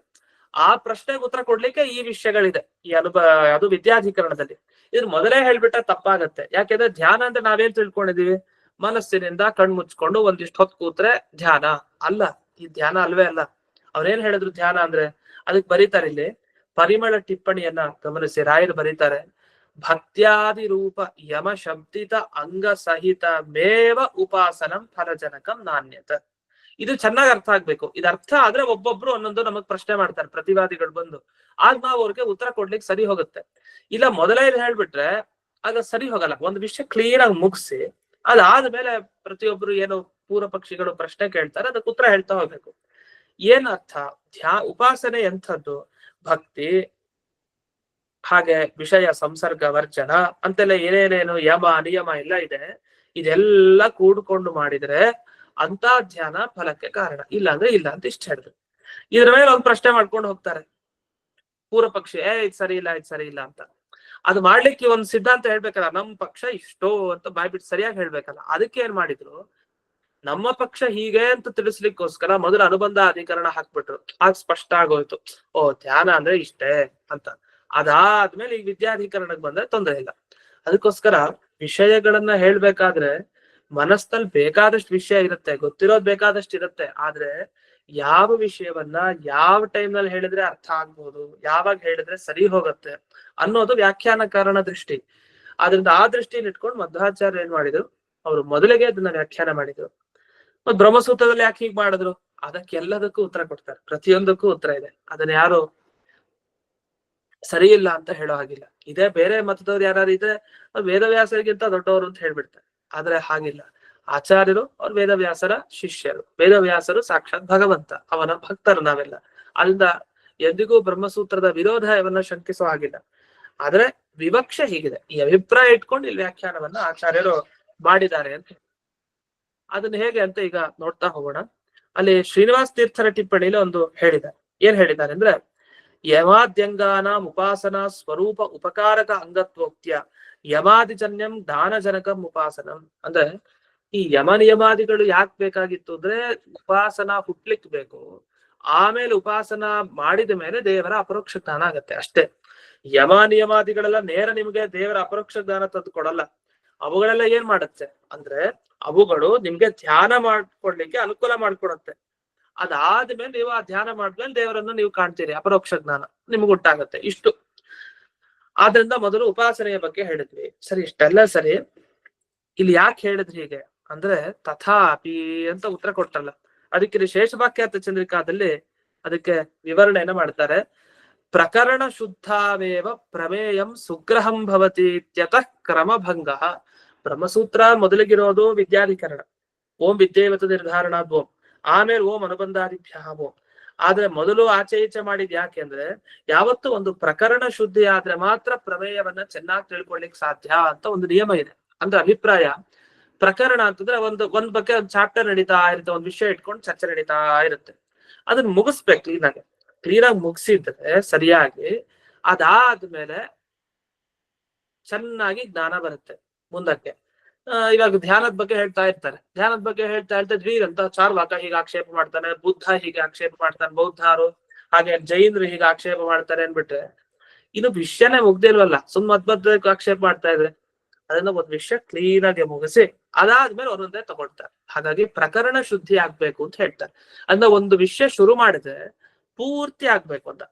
ಆ ಪ್ರಶ್ನೆಗೆ ಉತ್ತರ ಕೊಡ್ಲಿಕ್ಕೆ ಈ ವಿಷಯಗಳಿದೆ ಈ ಅದು ವಿದ್ಯಾಧಿಕರಣದಲ್ಲಿ. ಇದ್ರ ಮೊದಲೇ ಹೇಳ್ಬಿಟ್ರೆ ತಪ್ಪಾಗತ್ತೆ. ಯಾಕೆಂದ್ರೆ ಧ್ಯಾನ ಅಂದ್ರೆ ನಾವೇನ್ ತಿಳ್ಕೊಂಡಿದೀವಿ, ಮನಸ್ಸಿನಿಂದ ಕಣ್ಮುಚ್ಕೊಂಡು ಒಂದಿಷ್ಟು ಹೊತ್ತು ಕೂತ್ರೆ ಧ್ಯಾನ. ಅಲ್ಲ, ಈ ಧ್ಯಾನ ಅಲ್ವೇ ಅಲ್ಲ. ಅವ್ರೇನ್ ಹೇಳಿದ್ರು ಧ್ಯಾನ ಅಂದ್ರೆ? ಅದಕ್ಕೆ ಬರೀತಾರೆ ಇಲ್ಲಿ ಪರಿಮಳ ಟಿಪ್ಪಣಿಯನ್ನ ಗಮನಿಸಿ. ರಾಯರು ಬರೀತಾರೆ, ಭಕ್ತ್ಯಾದಿ ರೂಪ ಯಮ ಶಬ್ದಿತ ಅಂಗ ಸಹಿತ ಮೇವ ಉಪಾಸನಂ ಫಲಜನಕಂ ನಾಣ್ಯತ. ಇದು ಚೆನ್ನಾಗಿ ಅರ್ಥ ಆಗ್ಬೇಕು. ಇದು ಅರ್ಥ ಆದ್ರೆ ಒಬ್ಬೊಬ್ರು ಒಂದೊಂದು ನಮಗ್ ಪ್ರಶ್ನೆ ಮಾಡ್ತಾರೆ ಪ್ರತಿವಾದಿಗಳು ಬಂದು. ಆಗ ನಾವು ಅವ್ರಿಗೆ ಉತ್ತರ ಕೊಡ್ಲಿಕ್ಕೆ ಸರಿ ಹೋಗುತ್ತೆ. ಇಲ್ಲ ಮೊದಲೇ ಹೇಳ್ಬಿಟ್ರೆ ಆಗ ಸರಿ ಹೋಗಲ್ಲ. ಒಂದು ವಿಷಯ ಕ್ಲಿಯರ್ ಆಗಿ ಮುಗಿಸಿ ಅದಾದ್ಮೇಲೆ ಪ್ರತಿಯೊಬ್ರು ಏನು ಪೂರ್ವ ಪಕ್ಷಿಗಳು ಪ್ರಶ್ನೆ ಕೇಳ್ತಾರೆ ಅದಕ್ಕೆ ಉತ್ತರ ಹೇಳ್ತಾ ಹೋಗ್ಬೇಕು. ಏನ್ ಅರ್ಥ? ಉಪಾಸನೆ ಎಂಥದ್ದು? ಭಕ್ತಿ, ಹಾಗೆ ವಿಷಯ ಸಂಸರ್ಗ ವರ್ಜನ ಅಂತೆಲ್ಲ ಏನೇನೇನು ಯಮ ನಿಯಮ ಎಲ್ಲ ಇದೆ. ಇದೆಲ್ಲ ಕೂಡ್ಕೊಂಡು ಮಾಡಿದ್ರೆ ಅಂತ ಧ್ಯಾನ ಫಲಕ್ಕೆ ಕಾರಣ. ಇಲ್ಲ ಅಂದ್ರೆ ಇಲ್ಲ ಅಂತ ಇಷ್ಟ ಹೇಳಿದ್ರು. ಇದ್ರ ಮೇಲೆ ಒಂದು ಪ್ರಶ್ನೆ ಮಾಡ್ಕೊಂಡು ಹೋಗ್ತಾರೆ ಪೂರ್ವ ಪಕ್ಷಿ, ಇದು ಸರಿ ಇಲ್ಲ ಇದು ಸರಿ ಇಲ್ಲ ಅಂತ. ಅದು ಮಾಡ್ಲಿಕ್ಕೆ ಒಂದು ಸಿದ್ಧಾಂತ ಹೇಳ್ಬೇಕಲ್ಲ, ನಮ್ ಪಕ್ಷ ಇಷ್ಟೋ ಅಂತ ಬಾಯ್ಬಿಟ್ಟು ಸರಿಯಾಗಿ ಹೇಳ್ಬೇಕಲ್ಲ. ಅದಕ್ಕೆ ಏನ್ ಮಾಡಿದ್ರು, ನಮ್ಮ ಪಕ್ಷ ಹೀಗೆ ಅಂತ ತಿಳಿಸ್ಲಿಕ್ಕೋಸ್ಕರ ಮೊದಲು ಅನುಬಂಧ ಅಧಿಕರಣ ಹಾಕ್ಬಿಟ್ರು. ಆಗ ಸ್ಪಷ್ಟ ಆಗೋಯ್ತು, ಓ ಧ್ಯಾನ ಅಂದ್ರೆ ಇಷ್ಟೇ ಅಂತ. ಅದಾದ್ಮೇಲೆ ಈ ವಿದ್ಯಾಧಿಕರಣಕ್ಕೆ ಬಂದ್ರೆ ತೊಂದರೆ ಇಲ್ಲ. ಅದಕ್ಕೋಸ್ಕರ ವಿಷಯಗಳನ್ನ ಹೇಳ್ಬೇಕಾದ್ರೆ ಮನಸ್ಸಲ್ಲಿ ಬೇಕಾದಷ್ಟು ವಿಷಯ ಇರುತ್ತೆ, ಗೊತ್ತಿರೋದ್ ಬೇಕಾದಷ್ಟು ಇರುತ್ತೆ. ಆದ್ರೆ ಯಾವ ವಿಷಯವನ್ನ ಯಾವ ಟೈಮ್ ನಲ್ಲಿ ಹೇಳಿದ್ರೆ ಅರ್ಥ ಆಗ್ಬೋದು, ಯಾವಾಗ ಹೇಳಿದ್ರೆ ಸರಿ ಹೋಗುತ್ತೆ ಅನ್ನೋದು ವ್ಯಾಖ್ಯಾನಕಾರನ ದೃಷ್ಟಿ. ಆದ್ರಿಂದ ಆ ದೃಷ್ಟಿನ ಇಟ್ಕೊಂಡು ಮಧ್ವಾಚಾರ್ಯ ಏನ್ ಮಾಡಿದ್ರು, ಅವರು ಮೊದಲಿಗೆ ಅದನ್ನ ವ್ಯಾಖ್ಯಾನ ಮಾಡಿದ್ರು. ಮತ್ ಬ್ರಹ್ಮಸೂತ್ರದಲ್ಲಿ ಯಾಕೆ ಹೀಗ್ ಮಾಡಿದ್ರು? ಅದಕ್ಕೆಲ್ಲದಕ್ಕೂ ಉತ್ತರ ಕೊಡ್ತಾರೆ. ಪ್ರತಿಯೊಂದಕ್ಕೂ ಉತ್ತರ ಇದೆ. ಅದನ್ನ ಯಾರು ಸರಿ ಇಲ್ಲ ಅಂತ ಹೇಳೋ ಹಾಗಿಲ್ಲ. ಇದೇ ಬೇರೆ ಮತದವ್ರು ಯಾರು ಇದ್ರೆ ವೇದವ್ಯಾಸರಿಗಿಂತ ದೊಡ್ಡವರು ಅಂತ ಹೇಳ್ಬಿಡ್ತಾರೆ. ಆದ್ರೆ ಹಾಗಿಲ್ಲ. ಆಚಾರ್ಯರು ಅವ್ರು ವೇದವ್ಯಾಸರ ಶಿಷ್ಯರು, ವೇದವ್ಯಾಸರು ಸಾಕ್ಷಾತ್ ಭಗವಂತ, ಅವನ ಭಕ್ತರು ನಾವೆಲ್ಲ. ಅಲ್ಲಿಂದ ಎಂದಿಗೂ ಬ್ರಹ್ಮಸೂತ್ರದ ವಿರೋಧವನ್ನ ಶಂಕಿಸೋ ಹಾಗಿಲ್ಲ. ಆದ್ರೆ ವಿವಕ್ಷೆ ಹೀಗಿದೆ. ಈ ಅಭಿಪ್ರಾಯ ಇಟ್ಕೊಂಡು ಇಲ್ಲಿ ವ್ಯಾಖ್ಯಾನವನ್ನ ಆಚಾರ್ಯರು ಮಾಡಿದ್ದಾರೆ ಅಂತ. ಅದನ್ನ ಹೇಗೆ ಅಂತ ಈಗ ನೋಡ್ತಾ ಹೋಗೋಣ. ಅಲ್ಲಿ ಶ್ರೀನಿವಾಸ ತೀರ್ಥರ ಟಿಪ್ಪಣಿಲಿ ಒಂದು ಹೇಳಿದ್ದಾರೆ. ಏನ್ ಹೇಳಿದ್ದಾರೆ ಅಂದ್ರೆ, ಯಮಾದ್ಯಂಗಾನ ಉಪಾಸನಾ ಸ್ವರೂಪ ಉಪಕಾರಕ ಅಂಗತ್ವೋಕ್ತ್ಯ ಯಮಾದಿಜನ್ಯಂ ದಾನಜನಕಂ ಉಪಾಸನಂ. ಅಂದ್ರೆ ಈ ಯಮ ನಿಯಮಾದಿಗಳು ಯಾಕೆ ಬೇಕಾಗಿತ್ತು ಅಂದ್ರೆ ಉಪಾಸನಾ ಹುಟ್ಲಿಕ್ ಬೇಕು. ಆಮೇಲೆ ಉಪಾಸನಾ ಮಾಡಿದ ಮೇಲೆ ದೇವರ ಅಪರೋಕ್ಷ ಜ್ಞಾನ ಆಗತ್ತೆ ಅಷ್ಟೇ. ಯಮ ನಿಯಮಾದಿಗಳೆಲ್ಲ ನೇರ ನಿಮ್ಗೆ ದೇವರ ಅಪರೋಕ್ಷ ಜ್ಞಾನ ತಂದು ಕೊಡಲ್ಲ. ಅವುಗಳೆಲ್ಲ ಏನ್ ಮಾಡತ್ತೆ ಅಂದ್ರೆ ಅವುಗಳು ನಿಮ್ಗೆ ಧ್ಯಾನ ಮಾಡ್ಕೊಡ್ಲಿಕ್ಕೆ ಅನುಕೂಲ ಮಾಡ್ಕೊಡತ್ತೆ. ಅದಾದ್ಮೇಲೆ ನೀವು ಆ ಧ್ಯಾನ ಮಾಡಿದ್ಮೇಲೆ ದೇವರನ್ನು ನೀವು ಕಾಣ್ತೀರಿ, ಅಪರೋಕ್ಷ ಜ್ಞಾನ ನಿಮ್ಗೆ ಉಂಟಾಗತ್ತೆ. ಇಷ್ಟು. ಆದ್ರಿಂದ ಮೊದಲು ಉಪಾಸನೆಯ ಬಗ್ಗೆ ಹೇಳಿದ್ವಿ. ಸರಿ, ಇಷ್ಟೆಲ್ಲ ಸರಿ. ಇಲ್ಲಿ ಯಾಕೆ ಹೇಳಿದ್ರಿ ಹೀಗೆ ಅಂದ್ರೆ ತಥಾಪಿ ಅಂತ ಉತ್ತರ ಕೊಟ್ಟಲ್ಲ. ಅದಕ್ಕೆ ಶೇಷವಾಕ್ಯಾರ್ಥ ಚಂದ್ರಿಕಾದಲ್ಲಿ ಅದಕ್ಕೆ ವಿವರಣೆಯನ್ನ ಮಾಡ್ತಾರೆ. ಪ್ರಕರಣ ಶುದ್ಧಾವೇವ ಪ್ರಮೇಯಂ ಸುಗ್ರಹಂ ಭವತಿ ಇತ್ಯತಃ ಕ್ರಮಭಂಗ. ಬ್ರಹ್ಮಸೂತ್ರ ಮೊದಲಿಗಿರೋದು ವಿದ್ಯಾಧಿಕರಣ, ಓಂ ವಿದ್ಯೇವತ ನಿರ್ಧಾರಣಾದ್ ಓಂ, ಆಮೇಲೆ ಓಂ ಅನುಬಂಧಾದಿಭ್ಯ ಓಂ. ಆದ್ರೆ ಮೊದಲು ಆಚೆ ಈಚೆ ಮಾಡಿದ್ ಯಾಕೆ ಅಂದ್ರೆ ಯಾವತ್ತು ಒಂದು ಪ್ರಕರಣ ಶುದ್ಧಿ ಆದ್ರೆ ಮಾತ್ರ ಪ್ರಮೇಯವನ್ನ ಚೆನ್ನಾಗಿ ತಿಳ್ಕೊಳ್ಲಿಕ್ಕೆ ಸಾಧ್ಯ ಅಂತ ಒಂದು ನಿಯಮ ಇದೆ. ಅಂದ್ರೆ ಅಭಿಪ್ರಾಯ. ಪ್ರಕರಣ ಅಂತಂದ್ರೆ ಒಂದ್ ಬಗ್ಗೆ ಒಂದು ಚಾಪ್ಟರ್ ನಡೀತಾ ಇರುತ್ತೆ, ಒಂದ್ ವಿಷಯ ಇಟ್ಕೊಂಡು ಚರ್ಚೆ ನಡೀತಾ ಇರುತ್ತೆ. ಅದನ್ನ ಮುಗಿಸ್ಬೇಕು ಕ್ಲೀನಾಗಿ ಮುಗಿಸಿದ್ರೆ ಸರಿಯಾಗಿ. ಅದಾದ್ಮೇಲೆ ಚೆನ್ನಾಗಿ ಜ್ಞಾನ ಬರುತ್ತೆ ಮುಂದಕ್ಕೆ. ಇವಾಗ ಧ್ಯಾನದ ಬಗ್ಗೆ ಹೇಳ್ತಾ ಇರ್ತಾರೆ, ಧ್ಯಾನದ ಬಗ್ಗೆ ಹೇಳ್ತಾ ದ್ವೀರ್ ಅಂತ ಚಾರ್ವಾಕ ಹೀಗೆ ಆಕ್ಷೇಪ ಮಾಡ್ತಾನೆ, ಬುದ್ಧ ಹೀಗೆ ಆಕ್ಷೇಪ ಮಾಡ್ತಾನೆ, ಬೌದ್ಧರು ಹಾಗೆ ಜೈನರು ಹೀಗೆ ಆಕ್ಷೇಪ ಮಾಡ್ತಾರೆ ಅನ್ಬಿಟ್ರೆ ಇನ್ನು ವಿಷಯನೇ ಮುಗ್ದಿಲ್ವಲ್ಲ, ಮದ್ಬದ್ಧಕ್ಕೆ ಆಕ್ಷೇಪ ಮಾಡ್ತಾ ಇದ್ರೆ ಅದನ್ನ ಒಂದು ವಿಷಯ ಕ್ಲೀನ್ ಆಗಿ ಮುಗಿಸಿ ಅದಾದ್ಮೇಲೆ ಒಂದೊಂದೇ ತಗೊಳ್ತಾರೆ. ಹಾಗಾಗಿ ಪ್ರಕರಣ ಶುದ್ಧಿ ಆಗ್ಬೇಕು ಅಂತ ಹೇಳ್ತಾರೆ. ಅಂದ್ರೆ ಒಂದು ವಿಷಯ ಶುರು ಮಾಡಿದ್ರೆ ಪೂರ್ತಿ ಆಗ್ಬೇಕು ಅಂತ.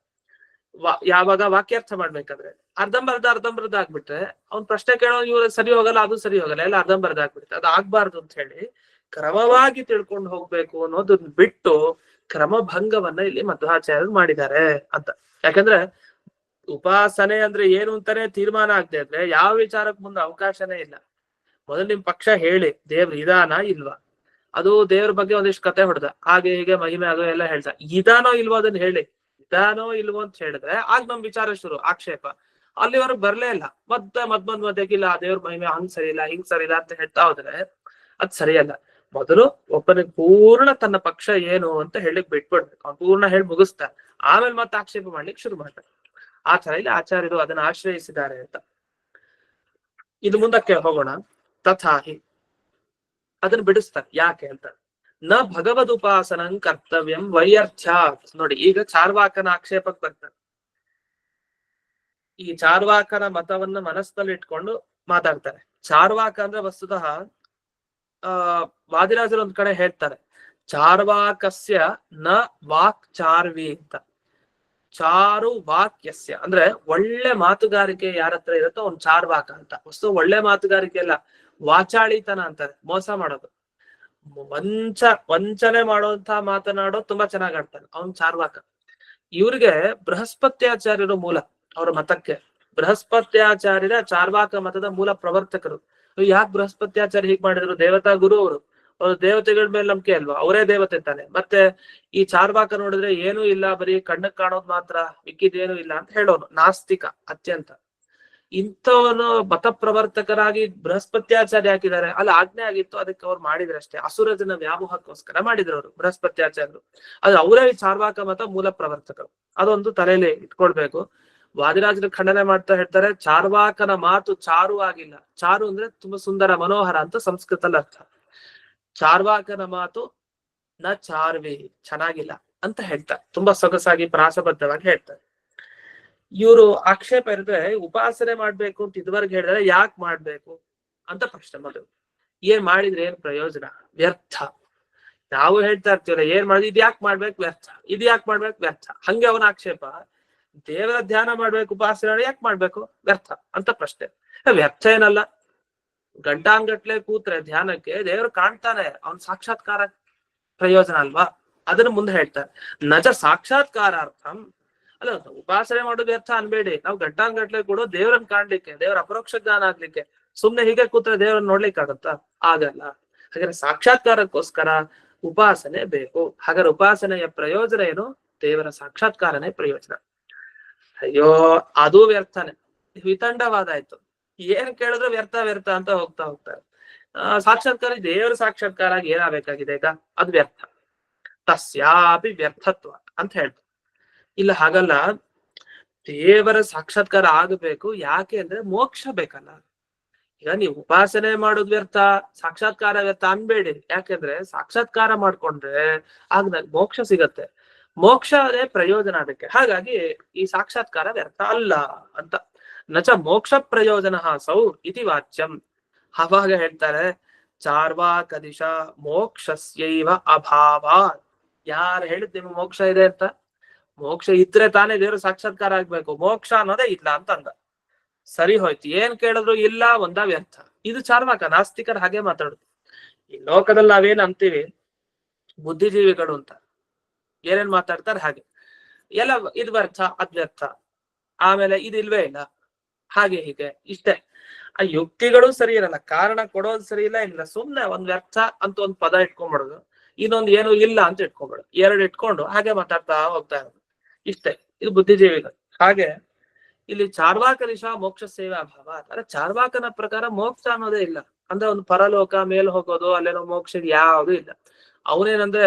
ಯಾವಾಗ ವಾಕ್ಯಾರ್ಥ ಮಾಡ್ಬೇಕಾದ್ರೆ ಅರ್ಧಂಬರ್ಧ ಆಗ್ಬಿಟ್ರೆ ಅವ್ನ್ ಪ್ರಶ್ನೆ ಕೇಳೋ ಇವ್ರು ಸರಿ ಹೋಗಲ್ಲ, ಅದು ಸರಿ ಹೋಗಲ್ಲ, ಎಲ್ಲ ಅರ್ಧಂಬರ್ಧ ಆಗ್ಬಿಡುತ್ತೆ. ಅದು ಆಗ್ಬಾರ್ದು ಅಂತ ಹೇಳಿ ಕ್ರಮವಾಗಿ ತಿಳ್ಕೊಂಡು ಹೋಗ್ಬೇಕು ಅನ್ನೋದನ್ನ ಬಿಟ್ಟು ಕ್ರಮಭಂಗವನ್ನ ಇಲ್ಲಿ ಮಧ್ವಾಚಾರ್ಯರು ಮಾಡಿದ್ದಾರೆ ಅಂತ. ಯಾಕಂದ್ರೆ ಉಪಾಸನೆ ಅಂದ್ರೆ ಏನು ಅಂತಾನೆ ತೀರ್ಮಾನ ಆಗದೆ ಇದ್ರೆ ಯಾವ ವಿಚಾರಕ್ ಮುಂದೆ ಅವಕಾಶನೇ ಇಲ್ಲ. ಮೊದಲು ನಿಮ್ ಪಕ್ಷ ಹೇಳಿ ದೇವ್ರ ಇದಾನ ಇಲ್ವಾ, ಅದು ದೇವ್ರ ಬಗ್ಗೆ ಒಂದಿಷ್ಟು ಕತೆ ಹೊಡೆದ ಹಾಗೆ ಹೀಗೆ ಮಹಿಮೆ ಅದು ಎಲ್ಲ ಹೇಳ್ತಾ ಇದಾನೋ ಇಲ್ವೋ ಅದನ್ನ ಹೇಳಿ, ಇದಾನೋ ಇಲ್ವೋ ಅಂತ ಹೇಳಿದ್ರೆ ಆಗ ನಮ್ ವಿಚಾರ ಶುರು. ಆಕ್ಷೇಪ ಅಲ್ಲಿವರೆಗೆ ಬರ್ಲೇ ಇಲ್ಲ, ಮಧ್ಯಗಿಲ್ಲ ದೇವ್ರ ಮಹಿಮೆ ಹಂಗ್ ಸರಿ ಇಲ್ಲ ಹಿಂಗ್ ಸರಿ ಇಲ್ಲ ಅಂತ ಹೇಳ್ತಾ ಹೋದ್ರೆ ಅದ್ ಸರಿಯಲ್ಲ. ಮೊದಲು ಒಬ್ಬನಿಗೆ ಪೂರ್ಣ ತನ್ನ ಪಕ್ಷ ಏನು ಅಂತ ಹೇಳಿಕ್ ಬಿಟ್ಬಿಡ್ಬೇಕು, ಅವ್ನು ಪೂರ್ಣ ಹೇಳಿ ಮುಗಿಸ್ತಾರೆ, ಆಮೇಲೆ ಮತ್ತೆ ಆಕ್ಷೇಪ ಮಾಡ್ಲಿಕ್ಕೆ ಶುರು ಮಾಡ್ತಾರೆ. ಆ ತರ ಇಲ್ಲಿ ಆಚಾರ್ಯರು ಅದನ್ನ ಆಶ್ರಯಿಸಿದ್ದಾರೆ ಅಂತ. ಇದು ಮುಂದಕ್ಕೆ ಹೋಗೋಣ. ತಥಾಹಿ ಅದನ್ನ ಬಿಡಿಸ್ತಾರೆ ಯಾಕೆ ಅಂತ. ನ ಭಗವದ್ ಉಪಾಸನಂ ಕರ್ತವ್ಯಂ ವೈಯರ್ಥ್ಯ. ನೋಡಿ ಈಗ ಚಾರ್ವಾಕನ ಆಕ್ಷೇಪಕ್ಕೆ ಬರ್ತಾರೆ. ಈ ಚಾರ್ವಾಕನ ಮತವನ್ನ ಮನಸ್ಸಲ್ಲಿ ಇಟ್ಕೊಂಡು ಮಾತಾಡ್ತಾರೆ. ಚಾರ್ವಾಕ ಅಂದ್ರೆ ವಸ್ತುತಃ ವಾದಿರಾಜರು ಒಂದ್ ಕಡೆ ಹೇಳ್ತಾರೆ, ಚಾರ್ವಾಕಸ್ಯ ನ ವಾಕ್ ಚಾರ್ವಿ ಅಂತ. ಚಾರು ವಾಕ್ಯಸ್ಯ ಅಂದ್ರೆ ಒಳ್ಳೆ ಮಾತುಗಾರಿಕೆ ಯಾರ ಹತ್ರ ಇರುತ್ತೋ ಅವ್ನ್ ಚಾರ್ವಾಕ ಅಂತ. ವಸ್ತು ಒಳ್ಳೆ ಮಾತುಗಾರಿಕೆ ಅಲ್ಲ, ವಾಚಾಳಿತನ ಅಂತಾರೆ, ಮೋಸ ಮಾಡೋದು, ವಂಚನೆ ಮಾಡುವಂತ ಮಾತನಾಡೋ ತುಂಬಾ ಚೆನ್ನಾಗ್ ಆಡ್ತಾನೆ, ಅವ್ನ್ ಚಾರ್ವಾಕ. ಇವ್ರಿಗೆ ಬೃಹಸ್ಪತ್ಯಾಚಾರ್ಯರು ಮೂಲ, ಅವ್ರ ಮತಕ್ಕೆ ಬೃಹಸ್ಪತ್ಯಾಚಾರ್ಯರ ಚಾರ್ವಾಕ ಮತದ ಮೂಲ ಪ್ರವರ್ತಕರು. ಯಾಕೆ ಬೃಹಸ್ಪತ್ಯಾಚಾರ್ಯ ಹೀಗ್ ಮಾಡಿದ್ರು? ದೇವತಾ ಗುರು ಅವರು ದೇವತೆಗಳ ಮೇಲೆ ನಂಬಿಕೆ ಅಲ್ವಾ, ಅವರೇ ದೇವತೆ ತಾನೆ. ಮತ್ತೆ ಈ ಚಾರ್ವಾಕ ನೋಡಿದ್ರೆ ಏನೂ ಇಲ್ಲ, ಬರೀ ಕಣ್ಣಕ್ ಕಾಣೋದ್ ಮಾತ್ರ, ಮಿಕ್ಕಿದೇನು ಇಲ್ಲ ಅಂತ ಹೇಳೋನು, ನಾಸ್ತಿಕ ಅತ್ಯಂತ. ಇಂಥವನು ಮತ ಪ್ರವರ್ತಕರಾಗಿ ಬೃಹಸ್ಪತ್ಯಾಚಾರ್ಯ ಹಾಕಿದ್ದಾರೆ, ಅಲ್ಲಿ ಆಜ್ಞೆ ಆಗಿತ್ತು, ಅದಕ್ಕೆ ಅವ್ರು ಮಾಡಿದ್ರೆ ಅಷ್ಟೇ, ಅಸುರ ಜನ ವ್ಯಾಮೋಹಕ್ಕೋಸ್ಕರ ಮಾಡಿದ್ರು ಅವರು ಬೃಹಸ್ಪತ್ಯಾಚಾರ್ಯರು. ಅದು ಅವರೇ ಈ ಚಾರ್ವಾಕ ಮತ ಮೂಲ ಪ್ರವರ್ತಕರು, ಅದೊಂದು ತಲೆಯಲ್ಲಿ ಇಟ್ಕೊಳ್ಬೇಕು. ವಾದಿರಾಜರು ಖಂಡನೆ ಮಾಡ್ತಾ ಹೇಳ್ತಾರೆ, ಚಾರ್ವಾಕನ ಮಾತು ಚಾರು ಆಗಿಲ್ಲ. ಚಾರು ಅಂದ್ರೆ ತುಂಬಾ ಸುಂದರ ಮನೋಹರ ಅಂತ ಸಂಸ್ಕೃತದಲ್ಲಿ ಅರ್ಥ. ಚಾರ್ವಾಕನ ಮಾತು ನ ಚಾರ್ವಿ, ಚೆನ್ನಾಗಿಲ್ಲ ಅಂತ ಹೇಳ್ತಾರೆ, ತುಂಬಾ ಸೊಗಸಾಗಿ ಪ್ರಾಸಬದ್ಧವಾಗಿ ಹೇಳ್ತಾರೆ. ಇವರು ಆಕ್ಷೇಪ ಇರಿದ್ರೆ ಉಪಾಸನೆ ಮಾಡ್ಬೇಕು ಅಂತ ಇದುವರೆಗೆ ಹೇಳಿದ್ರೆ ಯಾಕೆ ಮಾಡ್ಬೇಕು ಅಂತ ಪ್ರಶ್ನೆ ಮಾಡೋದು. ಏನ್ ಮಾಡಿದ್ರೆ ಏನ್ ಪ್ರಯೋಜನ? ವ್ಯರ್ಥ. ನಾವು ಹೇಳ್ತಾ ಇರ್ತೀವಲ್ಲ, ಏನ್ ಮಾಡಿದ್ ಇದ್ ಯಾಕೆ ಮಾಡ್ಬೇಕು? ವ್ಯರ್ಥ. ಇದ್ ಯಾಕೆ ಮಾಡ್ಬೇಕು? ವ್ಯರ್ಥ. ಹಂಗೆ ಅವನ ಆಕ್ಷೇಪ, ದೇವರ ಧ್ಯಾನ ಮಾಡ್ಬೇಕು, ಉಪಾಸನೆ ಯಾಕೆ ಮಾಡ್ಬೇಕು? ವ್ಯರ್ಥ ಅಂತ ಪ್ರಶ್ನೆ. ವ್ಯರ್ಥ ಏನಲ್ಲ, ಗಂಟಾಂಗಟ್ಲೆ ಕೂತ್ರೆ ಧ್ಯಾನಕ್ಕೆ ದೇವರು ಕಾಣ್ತಾನೆ, ಅವನ್ ಸಾಕ್ಷಾತ್ಕಾರ ಪ್ರಯೋಜನ ಅಲ್ವಾ, ಅದನ್ನ ಮುಂದೆ ಹೇಳ್ತಾರೆ. ನಜ ಸಾಕ್ಷಾತ್ಕಾರಾರ್ಥಂ ಅಲ್ಲ, ಉಪಾಸನೆ ಮಾಡೋದು ವ್ಯರ್ಥ ಅನ್ಬೇಡಿ. ನಾವು ಗಂಟಾಂಗಟ್ಲೆ ಕೂಡ ದೇವರನ್ನ ಕಾಣ್ಲಿಕ್ಕೆ, ದೇವರ ಅಪರೋಕ್ಷ ಜ್ಞಾನ ಆಗ್ಲಿಕ್ಕೆ, ಸುಮ್ನೆ ಹೀಗೆ ಕೂತ್ರೆ ದೇವರನ್ನ ನೋಡ್ಲಿಕ್ಕೆ ಆಗತ್ತಾ? ಆಗಲ್ಲ. ಹಾಗಾದ್ರೆ ಸಾಕ್ಷಾತ್ಕಾರಕ್ಕೋಸ್ಕರ ಉಪಾಸನೆ ಬೇಕು. ಹಾಗಾದ್ರೆ ಉಪಾಸನೆಯ ಪ್ರಯೋಜನ ಏನು? ದೇವರ ಸಾಕ್ಷಾತ್ಕಾರನೇ ಪ್ರಯೋಜನ. ಅಯ್ಯೋ ಅದು ವ್ಯರ್ಥನೆ, ವಿತಂಡವಾದ ಆಯ್ತು. ಏನ್ ಕೇಳಿದ್ರು ವ್ಯರ್ಥ ವ್ಯರ್ಥ ಅಂತ ಹೋಗ್ತಾರೆ. ಸಾಕ್ಷಾತ್ಕಾರ, ದೇವರ ಸಾಕ್ಷಾತ್ಕಾರ ಏನಾಗಬೇಕಾಗಿದೆ ಈಗ? ಅದು ವ್ಯರ್ಥ. ತಸ್ಯಾಪಿ ವ್ಯರ್ಥತ್ವ ಅಂತ ಹೇಳ್ತಾರೆ. ಇಲ್ಲ ಹಾಗಲ್ಲ, ದೇವರ ಸಾಕ್ಷಾತ್ಕಾರ ಆಗಬೇಕು. ಯಾಕೆ ಅಂದ್ರೆ ಮೋಕ್ಷ ಬೇಕಲ್ಲ. ಈಗ ನೀವು ಉಪಾಸನೆ ಮಾಡೋದು ವ್ಯರ್ಥ, ಸಾಕ್ಷಾತ್ಕಾರ ವ್ಯರ್ಥ ಅನ್ಬೇಡಿ. ಯಾಕೆಂದ್ರೆ ಸಾಕ್ಷಾತ್ಕಾರ ಮಾಡ್ಕೊಂಡ್ರೆ ಆಗ ಮೋಕ್ಷ ಸಿಗತ್ತೆ, ಮೋಕ್ಷನೇ ಪ್ರಯೋಜನ ಅದಕ್ಕೆ. ಹಾಗಾಗಿ ಈ ಸಾಕ್ಷಾತ್ಕಾರ ವ್ಯರ್ಥ ಅಲ್ಲ ಅಂತ. ನಚ ಮೋಕ್ಷ ಪ್ರಯೋಜನ ಸೌ ಇತಿ ವಾಚ್ಯಂ. ಅವಾಗ ಹೇಳ್ತಾರೆ, ಚಾರ್ವಾಕ ದಿಶಾ ಮೋಕ್ಷಸ್ಯೈವ ಅಭಾವ. ಯಾರು ಹೇಳಿದ್ ನಿಮ್ಗೆ ಮೋಕ್ಷ ಇದೆ ಅಂತ? ಮೋಕ್ಷ ಇದ್ರೆ ತಾನೇ ದೇವ್ರ ಸಾಕ್ಷಾತ್ಕಾರ ಆಗ್ಬೇಕು, ಮೋಕ್ಷ ಅನ್ನೋದೇ ಇಲ್ಲ ಅಂತ ಅಂದ. ಸರಿ ಹೋಯ್ತು, ಏನ್ ಕೇಳಿದ್ರು ಇಲ್ಲ, ಒಂದ ವ್ಯರ್ಥ. ಇದು ಚಾರ್ವಾಕ, ನಾಸ್ತಿಕರು ಹಾಗೆ ಮಾತಾಡುದು. ಈ ಲೋಕದಲ್ಲಿ ನಾವೇನ್ ಅಂತೀವಿ ಬುದ್ಧಿಜೀವಿಗಳು ಅಂತ, ಏನೇನ್ ಮಾತಾಡ್ತಾರೆ ಹಾಗೆ. ಎಲ್ಲ ಇದು ವ್ಯರ್ಥ, ಅದ್ ವ್ಯರ್ಥ, ಆಮೇಲೆ ಇದಿಲ್ವೇ ಇಲ್ಲ, ಹಾಗೆ ಹೀಗೆ ಇಷ್ಟೇ. ಆ ಯುಕ್ತಿಗಳು ಸರಿ ಇರಲ್ಲ, ಕಾರಣ ಕೊಡೋದು ಸರಿ ಇಲ್ಲ. ಸುಮ್ನೆ ಒಂದ್ ವ್ಯರ್ಥ ಅಂತ ಒಂದ್ ಪದ ಇಟ್ಕೊಂಡ್ಬಿಡೋದು, ಇನ್ನೊಂದು ಏನು ಇಲ್ಲ ಅಂತ ಇಟ್ಕೊಂಡ್ಬಿಡೋದು, ಎರಡು ಇಟ್ಕೊಂಡು ಹಾಗೆ ಮಾತಾಡ್ತಾ ಹೋಗ್ತಾ ಇರೋದು, ಇಷ್ಟೇ. ಇದು ಬುದ್ಧಿಜೀವಿಗಳು. ಹಾಗೆ ಇಲ್ಲಿ ಚಾರ್ವಾಕ ದಿಶಾ ಮೋಕ್ಷ ಸೇವಾ ಭಾವ. ಅಂದ್ರೆ ಚಾರ್ವಾಕನ ಪ್ರಕಾರ ಮೋಕ್ಷ ಅನ್ನೋದೇ ಇಲ್ಲ. ಅಂದ್ರೆ ಒಂದು ಪರಲೋಕ ಮೇಲ್ ಹೋಗೋದು, ಅಲ್ಲೇನೋ ಮೋಕ್ಷ ಯಾವುದು ಇಲ್ಲ. ಅವನೇನಂದ್ರೆ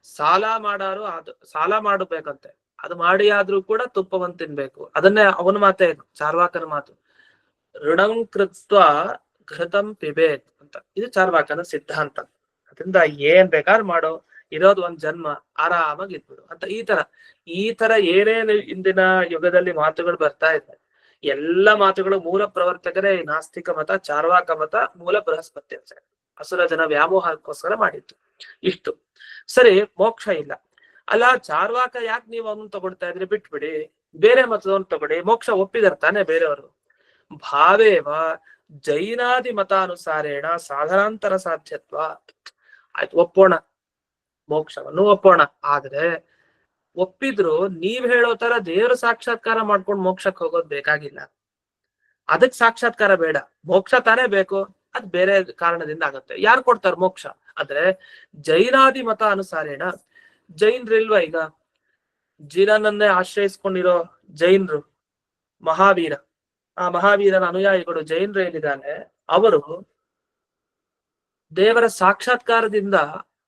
ಸಾಲ ಮಾಡಾರು, ಅದು ಸಾಲ ಮಾಡಬೇಕಂತೆ, ಅದು ಮಾಡಿ ಆದ್ರೂ ಕೂಡ ತುಪ್ಪವನ್ನು ತಿನ್ಬೇಕು. ಅದನ್ನೇ ಅವನ ಮಾತೇ ಇದು, ಚಾರ್ವಾಕನ ಮಾತು. ಋಣಂ ಕೃತ್ವ ಘೃತಂ ಪಿಬೇತ್ ಅಂತ. ಇದು ಚಾರ್ವಾಕನ ಸಿದ್ಧಾಂತ. ಅದರಿಂದ ಏನ್ ಬೇಕಾದ್ರೂ ಮಾಡೋ, ಇರೋದು ಒಂದ್ ಜನ್ಮ, ಆರಾಮಾಗಿ ಇದ್ಬಿಡು ಅಂತ. ಈ ತರ ಏನೇನು ಇಂದಿನ ಯುಗದಲ್ಲಿ ಮಾತುಗಳು ಬರ್ತಾ ಇದೆ, ಎಲ್ಲ ಮಾತುಗಳು ಮೂಲ ಪ್ರವರ್ತಕರೇ ನಾಸ್ತಿಕ ಮತ, ಚಾರ್ವಾಕ ಮತ, ಮೂಲ ಬೃಹಸ್ಪತಿ ಅಂತ ಅಸುರ ಜನ ವ್ಯಾಮೋಹಕ್ಕೋಸ್ಕರ ಮಾಡಿತ್ತು. ಇಷ್ಟು ಸರಿ. ಮೋಕ್ಷ ಇಲ್ಲ ಅಲ್ಲ, ಚಾರ್ವಾಕ ಯಾಕೆ ನೀವು ಅವನು ತಗೊಳ್ತಾ ಇದ್ರಿ? ಬಿಟ್ಬಿಡಿ, ಬೇರೆ ಮತದವನು ತಗೊಳ್ಳಿ. ಮೋಕ್ಷ ಒಪ್ಪಿದಾರೆ ತಾನೆ ಬೇರೆಯವರು. ಭಾವೇವ ಜೈನಾದಿ ಮತಾನುಸಾರೇಣ ಸಾಧನಾಂತರ ಸಾಧ್ಯತ್ವ. ಆಯ್ತು, ಒಪ್ಪೋಣ, ಮೋಕ್ಷವನ್ನು ಒಪ್ಪೋಣ. ಆದ್ರೆ ಒಪ್ಪಿದ್ರು ನೀವ್ ಹೇಳೋ ತರ ದೇವ್ರ ಸಾಕ್ಷಾತ್ಕಾರ ಮಾಡ್ಕೊಂಡು ಮೋಕ್ಷಕ್ಕೆ ಹೋಗೋದ್ ಬೇಕಾಗಿಲ್ಲ. ಅದಕ್ ಸಾಕ್ಷಾತ್ಕಾರ ಬೇಡ, ಮೋಕ್ಷ ತಾನೇ ಬೇಕು. ಅದ್ ಬೇರೆ ಕಾರಣದಿಂದ ಆಗತ್ತೆ. ಯಾರು ಕೊಡ್ತಾರೆ ಮೋಕ್ಷ? ಆದ್ರೆ ಜೈನಾದಿ ಮತ ಅನುಸಾರೇಣ. ಜೈನ್ರಿಲ್ವಾ ಈಗ? ಜಿನನನ್ನೇ ಆಶ್ರಯಿಸ್ಕೊಂಡಿರೋ ಜೈನ್ರು, ಮಹಾವೀರ, ಆ ಮಹಾವೀರನ ಅನುಯಾಯಿಗಳು ಜೈನ್ರು ಏನಿದ್ದಾನೆ, ಅವರು ದೇವರ ಸಾಕ್ಷಾತ್ಕಾರದಿಂದ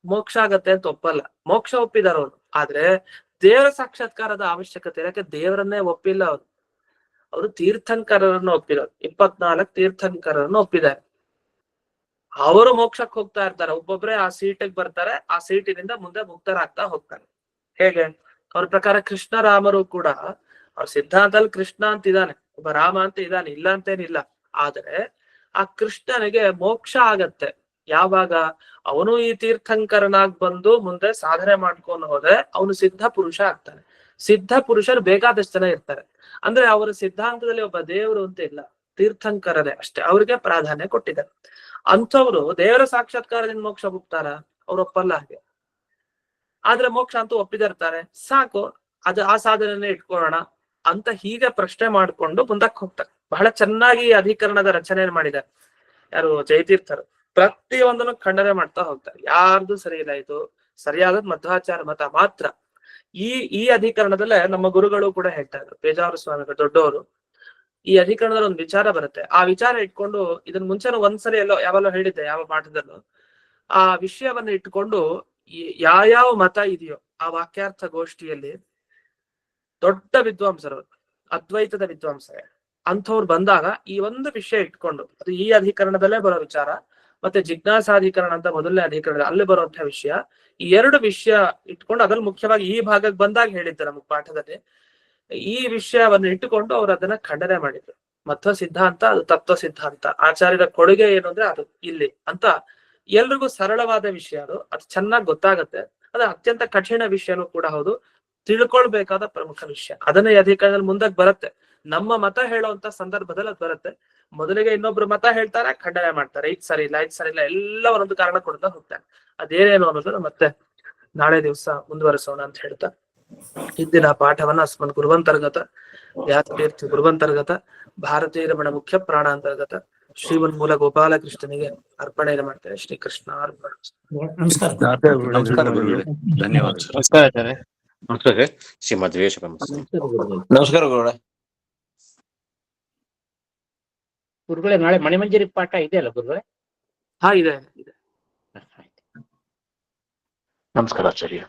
ಮೋಕ್ಷ ಆಗತ್ತೆ ಅಂತ ಒಪ್ಪಲ್ಲ. ಮೋಕ್ಷ ಒಪ್ಪಿದಾರ ಅವರು, ಆದ್ರೆ ದೇವರ ಸಾಕ್ಷಾತ್ಕಾರದ ಅವಶ್ಯಕತೆ ಇರಕ್ಕೆ ದೇವರನ್ನೇ ಒಪ್ಪಿಲ್ಲ ಅವರು. ಅವರು ತೀರ್ಥಂಕರರನ್ನು ಒಪ್ಪಿರೋರು. 24 ತೀರ್ಥಂಕರರನ್ನು ಒಪ್ಪಿದ್ದಾರೆ. ಅವರು ಮೋಕ್ಷಕ್ಕೆ ಹೋಗ್ತಾ ಇರ್ತಾರೆ. ಒಬ್ಬೊಬ್ರೆ ಆ ಸೀಟಿಗೆ ಬರ್ತಾರೆ, ಆ ಸೀಟಿನಿಂದ ಮುಂದೆ ಮುಕ್ತರಾಗ್ತಾ ಹೋಗ್ತಾರೆ. ಹೇಗೆ? ಅವ್ರ ಪ್ರಕಾರ ಕೃಷ್ಣ ರಾಮರು ಕೂಡ ಅವ್ರ ಸಿದ್ಧಾಂತದಲ್ಲಿ ಕೃಷ್ಣ ಅಂತ ಇದ್ದಾನೆ, ಒಬ್ಬ ರಾಮ ಅಂತ ಇದ್ದಾನೆ, ಇಲ್ಲ ಅಂತೇನಿಲ್ಲ. ಆದ್ರೆ ಆ ಕೃಷ್ಣನಿಗೆ ಮೋಕ್ಷ ಆಗತ್ತೆ ಯಾವಾಗ ಅವನು ಈ ತೀರ್ಥಂಕರನಾಗ್ ಬಂದು ಮುಂದೆ ಸಾಧನೆ ಮಾಡ್ಕೊಂಡು ಹೋದ್ರೆ ಅವನು ಸಿದ್ಧ ಪುರುಷ ಆಗ್ತಾನೆ. ಸಿದ್ಧ ಪುರುಷರು ಬೇಕಾದಷ್ಟು ಜನ ಇರ್ತಾರೆ. ಅಂದ್ರೆ ಅವರ ಸಿದ್ಧಾಂತದಲ್ಲಿ ಒಬ್ಬ ದೇವರು ಅಂತ ಇಲ್ಲ, ತೀರ್ಥಂಕರರೇ ಅಷ್ಟೇ, ಅವ್ರಿಗೆ ಪ್ರಾಧಾನ್ಯ ಕೊಟ್ಟಿದ್ದಾರೆ. ಅಂಥವ್ರು ದೇವರ ಸಾಕ್ಷಾತ್ಕಾರದಿಂದ ಮೋಕ್ಷ ಹೋಗ್ತಾರ? ಅವ್ರು ಒಪ್ಪಲ್ಲ ಹಾಗೆ. ಆದ್ರೆ ಮೋಕ್ಷ ಅಂತೂ ಒಪ್ಪಿದಿರ್ತಾರೆ. ಸಾಕು, ಅದು ಆ ಸಾಧನೆಯನ್ನೇ ಇಟ್ಕೊಳ್ಳೋಣ ಅಂತ ಹೀಗೆ ಪ್ರಶ್ನೆ ಮಾಡ್ಕೊಂಡು ಮುಂದಕ್ಕೆ ಹೋಗ್ತಾರೆ. ಬಹಳ ಚೆನ್ನಾಗಿ ಅಧಿಕರಣದ ರಚನೆ ಮಾಡಿದ್ದಾರೆ ಯಾರು? ಜಯತೀರ್ಥರು. ಪ್ರತಿಯೊಂದನ್ನು ಖಂಡನೆ ಮಾಡ್ತಾ ಹೋಗ್ತಾರೆ. ಯಾರ್ದು ಸರಿ ಇಲ್ಲ, ಇದು ಸರಿಯಾದ ಮಧ್ವಾಚಾರ ಮತ ಮಾತ್ರ. ಈ ಅಧಿಕರಣದಲ್ಲೇ ನಮ್ಮ ಗುರುಗಳು ಕೂಡ ಹೇಳ್ತಾ ಇದ್ರು, ಪೇಜಾವರ ಸ್ವಾಮಿಗಳು ದೊಡ್ಡವರು. ಈ ಅಧಿಕರಣದಲ್ಲಿ ಒಂದು ವಿಚಾರ ಬರುತ್ತೆ. ಆ ವಿಚಾರ ಇಟ್ಕೊಂಡು, ಇದನ್ನ ಮುಂಚೆನೂ ಒಂದ್ಸರಿ ಯಾವಲ್ಲೋ ಹೇಳಿದ್ದೆ, ಯಾವ ಪಾಠದಲ್ಲೂ ಆ ವಿಷಯವನ್ನ ಇಟ್ಕೊಂಡು ಯಾವ ಮತ ಇದೆಯೋ ಆ ವಾಕ್ಯಾರ್ಥ ಗೋಷ್ಠಿಯಲ್ಲಿ ದೊಡ್ಡ ವಿದ್ವಾಂಸರು, ಅದ್ವೈತದ ವಿದ್ವಾಂಸರೇ ಅಂಥವ್ರು ಬಂದಾಗ ಈ ಒಂದು ವಿಷಯ ಇಟ್ಕೊಂಡು, ಅದು ಈ ಅಧಿಕರಣದಲ್ಲೇ ಬರೋ ವಿಚಾರ, ಮತ್ತೆ ಜಿಜ್ಞಾಸಾಧಿಕರಣ ಅಂತ ಮೊದಲನೇ ಅಧಿಕರಣ ಅಲ್ಲಿ ಬರುವಂತಹ ವಿಷಯ, ಈ ಎರಡು ವಿಷಯ ಇಟ್ಕೊಂಡು ಅದ್ರಲ್ಲಿ ಮುಖ್ಯವಾಗಿ ಈ ಭಾಗಕ್ಕೆ ಬಂದಾಗ ಹೇಳಿದ್ದೆ ನಮಗ್ ಪಾಠದಲ್ಲಿ. ಈ ವಿಷಯವನ್ನು ಇಟ್ಟುಕೊಂಡು ಅವ್ರು ಅದನ್ನ ಖಂಡನೆ ಮಾಡಿದ್ರು. ಮಧ್ವ ಸಿದ್ಧಾಂತ ಅದು ತತ್ವ ಸಿದ್ಧಾಂತ, ಆಚಾರ್ಯರ ಕೊಡುಗೆ ಏನು ಅಂದ್ರೆ ಅದು ಇಲ್ಲಿ ಅಂತ. ಎಲ್ರಿಗೂ ಸರಳವಾದ ವಿಷಯ ಅದು, ಅದು ಚೆನ್ನಾಗಿ ಗೊತ್ತಾಗತ್ತೆ. ಅದು ಅತ್ಯಂತ ಕಠಿಣ ವಿಷಯನೂ ಕೂಡ ಹೌದು, ತಿಳ್ಕೊಳ್ಬೇಕಾದ ಪ್ರಮುಖ ವಿಷಯ. ಅದನ್ನ ಈ ಅಧಿಕಾರದಲ್ಲಿ ಮುಂದಕ್ಕೆ ಬರುತ್ತೆ. ನಮ್ಮ ಮತ ಹೇಳುವಂತ ಸಂದರ್ಭದಲ್ಲಿ ಅದು ಬರುತ್ತೆ. ಮೊದಲಿಗೆ ಇನ್ನೊಬ್ರು ಮತ ಹೇಳ್ತಾರೆ, ಖಂಡನೆ ಮಾಡ್ತಾರೆ, ಇದ್ ಸರಿ ಇಲ್ಲ, ಇದ್ ಸರಿ ಇಲ್ಲ, ಎಲ್ಲ ಒಂದೊಂದು ಕಾರಣ ಕೊಡ್ತಾ ಹೋಗ್ತಾರೆ. ಅದೇನೇನು ಅನ್ನೋದನ್ನ ಮತ್ತೆ ನಾಳೆ ದಿವಸ ಮುಂದುವರಿಸೋಣ ಅಂತ ಹೇಳ್ತಾ, ಇಂದಿನ ಪಾಠವನ್ನ ಅಸ್ಮನ್ ಗುರುವಂತರ್ಗತ ವ್ಯಾಸತೀರ್ಥ ಗುರುವಂತರ್ಗತ ಭಾರತೀಯ ರಮಣ ಮುಖ್ಯ ಪ್ರಾಣಾಂತರ್ಗತ ಶ್ರೀಮನ್ ಮೂಲ ಗೋಪಾಲಕೃಷ್ಣನಿಗೆ ಅರ್ಪಣೆಯನ್ನು ಮಾಡ್ತೇನೆ. ಶ್ರೀಕೃಷ್ಣ ಅರ್ಪಣ. ನಮಸ್ಕಾರ ಗುರುಗಳೇ, ಧನ್ಯವಾದ. ನಮಸ್ಕಾರ ಆಚಾರ್ಯ. ನಮಸ್ಕಾರ ಶ್ರೀಮದ್ವೇಶ. ನಮಸ್ಕಾರ ಗುರುಗಳೇ, ನಾಳೆ ಮಣಿಮಂಜರಿ ಪಾಠ ಇದೆ ಅಲ್ಲ ಗುರುಗಳೇ? ಹಾ, ಇದೆ. ನಮಸ್ಕಾರ ಆಚಾರ್ಯ.